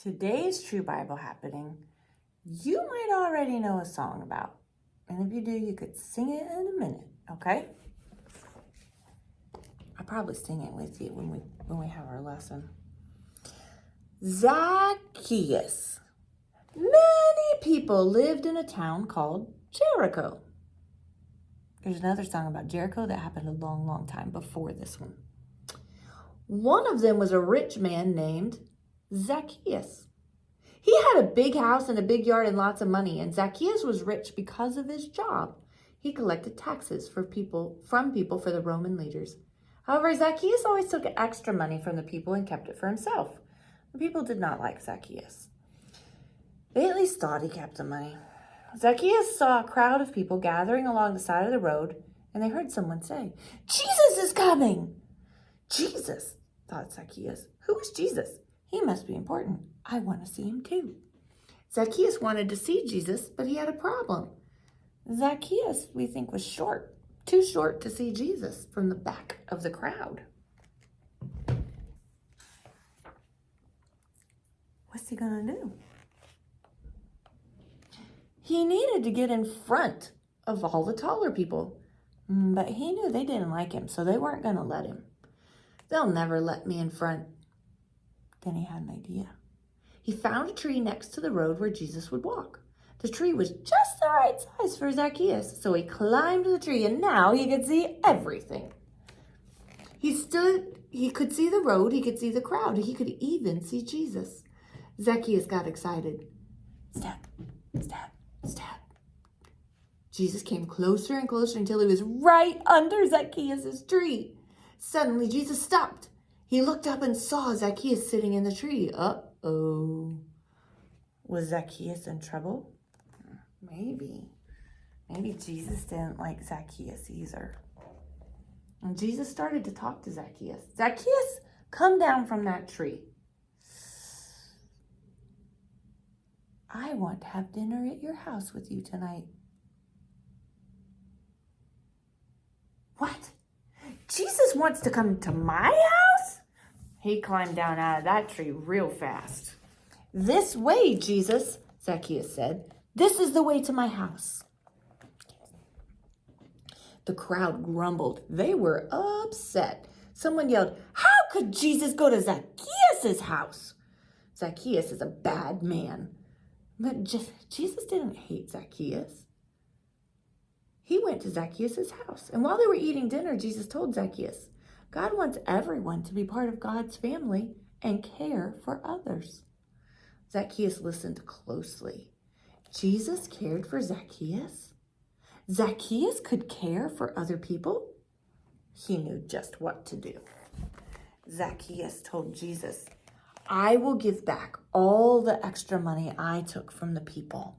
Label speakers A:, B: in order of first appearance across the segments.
A: Today's True Bible happening, you might already know a song about. And if you do, you could sing it in a minute, okay? I'll probably sing it with you when we have our lesson. Zacchaeus. Many people lived in a town called Jericho. There's another song about Jericho that happened a long, long time before this one. One of them was a rich man named Zacchaeus. He had a big house and a big yard and lots of money, and Zacchaeus was rich because of his job. He collected taxes from people for the Roman leaders. However, Zacchaeus always took extra money from the people and kept it for himself. The people did not like Zacchaeus. They at least thought he kept the money. Zacchaeus saw a crowd of people gathering along the side of the road, and they heard someone say, "Jesus is coming!" Jesus, thought Zacchaeus. Who is Jesus? He must be important. I want to see him too. Zacchaeus wanted to see Jesus, but he had a problem. Zacchaeus, we think, was short, too short to see Jesus from the back of the crowd. What's he going to do? He needed to get in front of all the taller people, but he knew they didn't like him, so they weren't going to let him. They'll never let me in front. Then he had an idea. He found a tree next to the road where Jesus would walk. The tree was just the right size for Zacchaeus, so he climbed the tree, and now he could see everything. He could see the road, he could see the crowd, he could even see Jesus. Zacchaeus got excited. Step, step, step. Jesus came closer and closer until he was right under Zacchaeus' tree. Suddenly, Jesus stopped. He looked up and saw Zacchaeus sitting in the tree. Uh-oh. Was Zacchaeus in trouble? Maybe. Maybe Jesus didn't like Zacchaeus either. And Jesus started to talk to Zacchaeus. Zacchaeus, come down from that tree. I want to have dinner at your house with you tonight. What? Jesus wants to come to my house? He climbed down out of that tree real fast. This way, Jesus, Zacchaeus said. This is the way to my house. The crowd grumbled. They were upset. Someone yelled, "How could Jesus go to Zacchaeus' house?" Zacchaeus is a bad man. But Jesus didn't hate Zacchaeus. He went to Zacchaeus' house. And while they were eating dinner, Jesus told Zacchaeus, God wants everyone to be part of God's family and care for others. Zacchaeus listened closely. Jesus cared for Zacchaeus? Zacchaeus could care for other people? He knew just what to do. Zacchaeus told Jesus, I will give back all the extra money I took from the people.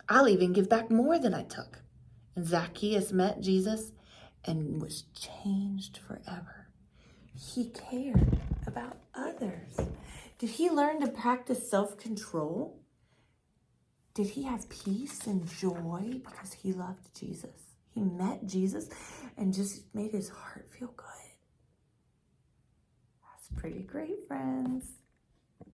A: I'll even give back more than I took. And Zacchaeus met Jesus and was changed forever. He cared about others. Did he learn to practice self-control? Did he have peace and joy because he loved Jesus? He met Jesus and just made his heart feel good. That's pretty great, friends.